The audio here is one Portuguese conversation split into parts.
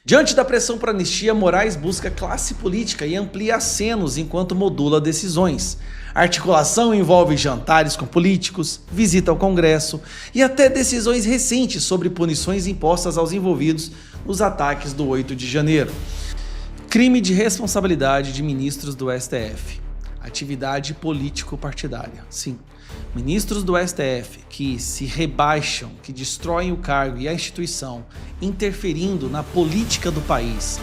Diante da pressão por anistia, Moraes busca classe política e amplia acenos enquanto modula decisões. A articulação envolve jantares com políticos, visita ao Congresso e até decisões recentes sobre punições impostas aos envolvidos nos ataques do 8 de janeiro. Crime de responsabilidade de ministros do STF. Atividade político-partidária. Sim, ministros do STF que se rebaixam, que destroem o cargo e a instituição, interferindo na política do país,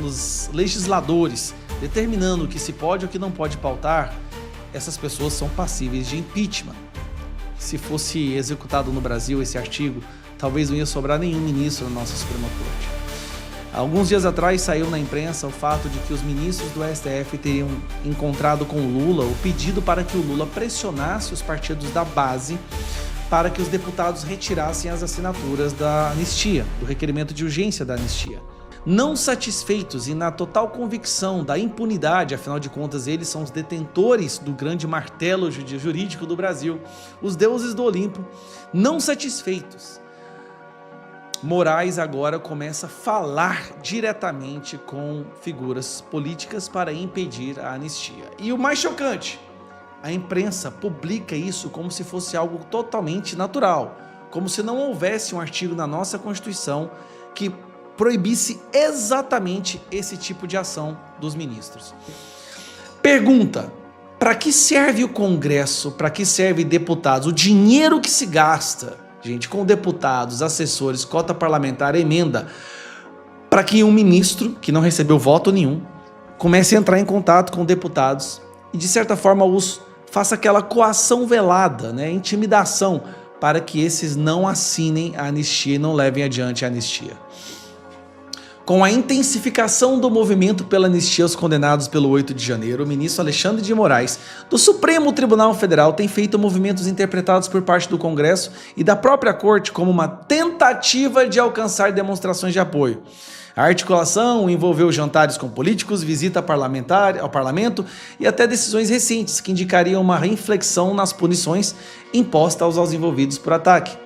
nos legisladores, determinando o que se pode e o que não pode pautar, essas pessoas são passíveis de impeachment. Se fosse executado no Brasil esse artigo, talvez não ia sobrar nenhum ministro na nossa Suprema Corte. Alguns dias atrás saiu na imprensa o fato de que os ministros do STF teriam encontrado com o Lula o pedido para que o Lula pressionasse os partidos da base para que os deputados retirassem as assinaturas da anistia, do requerimento de urgência da anistia. Não satisfeitos e na total convicção da impunidade, afinal de contas eles são os detentores do grande martelo jurídico do Brasil, os deuses do Olimpo, não satisfeitos, Moraes agora começa a falar diretamente com figuras políticas para impedir a anistia. E o mais chocante, a imprensa publica isso como se fosse algo totalmente natural, como se não houvesse um artigo na nossa Constituição que proibisse exatamente esse tipo de ação dos ministros. Pergunta: para que serve o Congresso, para que serve deputados? O dinheiro que se gasta, gente, com deputados, assessores, cota parlamentar, emenda, para que um ministro, que não recebeu voto nenhum, comece a entrar em contato com deputados e, de certa forma, faça aquela coação velada, intimidação, para que esses não assinem a anistia e não levem adiante a anistia. Com a intensificação do movimento pela anistia aos condenados pelo 8 de janeiro, o ministro Alexandre de Moraes, do Supremo Tribunal Federal, tem feito movimentos interpretados por parte do Congresso e da própria Corte como uma tentativa de alcançar demonstrações de apoio. A articulação envolveu jantares com políticos, visita ao parlamento e até decisões recentes que indicariam uma reinflexão nas punições impostas aos envolvidos por ataque.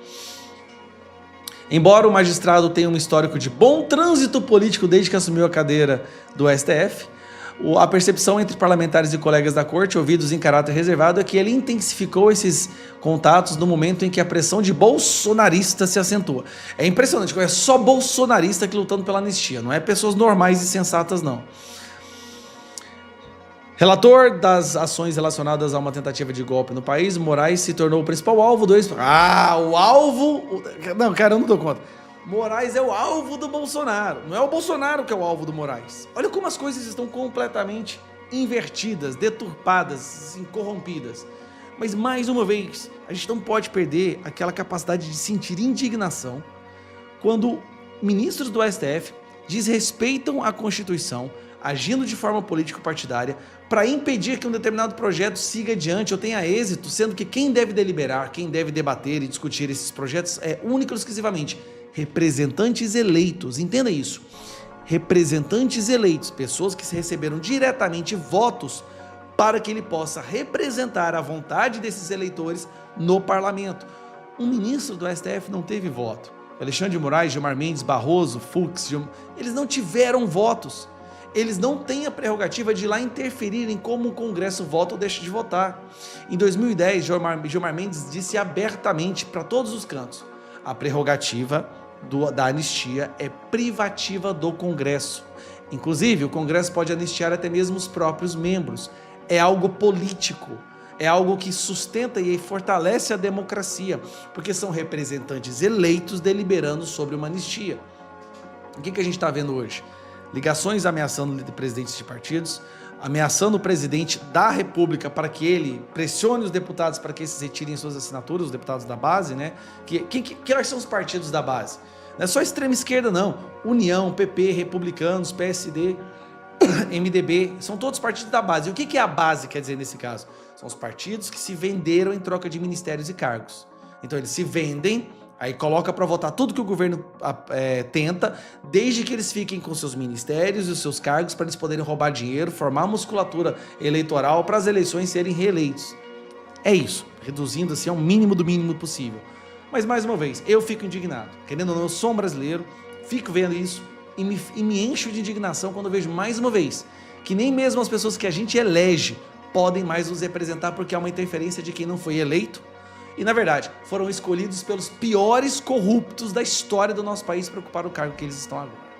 Embora o magistrado tenha um histórico de bom trânsito político desde que assumiu a cadeira do STF, a percepção entre parlamentares e colegas da corte, ouvidos em caráter reservado, é que ele intensificou esses contatos no momento em que a pressão de bolsonaristas se acentua. É impressionante, é só bolsonarista aqui lutando pela anistia, não é pessoas normais e sensatas, não. Relator das ações relacionadas a uma tentativa de golpe no país, Moraes se tornou o principal alvo do o alvo... Não, cara, eu não dou conta. Moraes é o alvo do Bolsonaro. Não é o Bolsonaro que é o alvo do Moraes. Olha como as coisas estão completamente invertidas, deturpadas, corrompidas. Mas, mais uma vez, a gente não pode perder aquela capacidade de sentir indignação quando ministros do STF desrespeitam a Constituição, agindo de forma político-partidária, para impedir que um determinado projeto siga adiante ou tenha êxito, sendo que quem deve deliberar, quem deve debater e discutir esses projetos é único e exclusivamente representantes eleitos. Entenda isso. Representantes eleitos, pessoas que receberam diretamente votos para que ele possa representar a vontade desses eleitores no parlamento. Um ministro do STF não teve voto. Alexandre de Moraes, Gilmar Mendes, Barroso, Fux, eles não tiveram votos. Eles não têm a prerrogativa de ir lá interferir em como o Congresso vota ou deixa de votar. Em 2010, Gilmar Mendes disse abertamente para todos os cantos: a prerrogativa da anistia é privativa do Congresso. Inclusive, o Congresso pode anistiar até mesmo os próprios membros. É algo político, é algo que sustenta e fortalece a democracia, porque são representantes eleitos deliberando sobre uma anistia. O que a gente está vendo hoje? Ligações ameaçando presidentes de partidos, ameaçando o presidente da República para que ele pressione os deputados para que esses retirem suas assinaturas, os deputados da base, Quais são os partidos da base? Não é só extrema esquerda, não. União, PP, Republicanos, PSD, MDB, são todos partidos da base. E o que a base quer dizer nesse caso? São os partidos que se venderam em troca de ministérios e cargos. Então eles se vendem, aí coloca para votar tudo que o governo tenta, desde que eles fiquem com seus ministérios e os seus cargos para eles poderem roubar dinheiro, formar musculatura eleitoral para as eleições serem reeleitos. É isso, reduzindo assim ao mínimo do mínimo possível. Mas mais uma vez, eu fico indignado. Querendo ou não, eu sou um brasileiro, fico vendo isso, e me encho de indignação quando vejo mais uma vez que nem mesmo as pessoas que a gente elege podem mais nos representar porque há uma interferência de quem não foi eleito e, na verdade, foram escolhidos pelos piores corruptos da história do nosso país para ocupar o cargo que eles estão agora.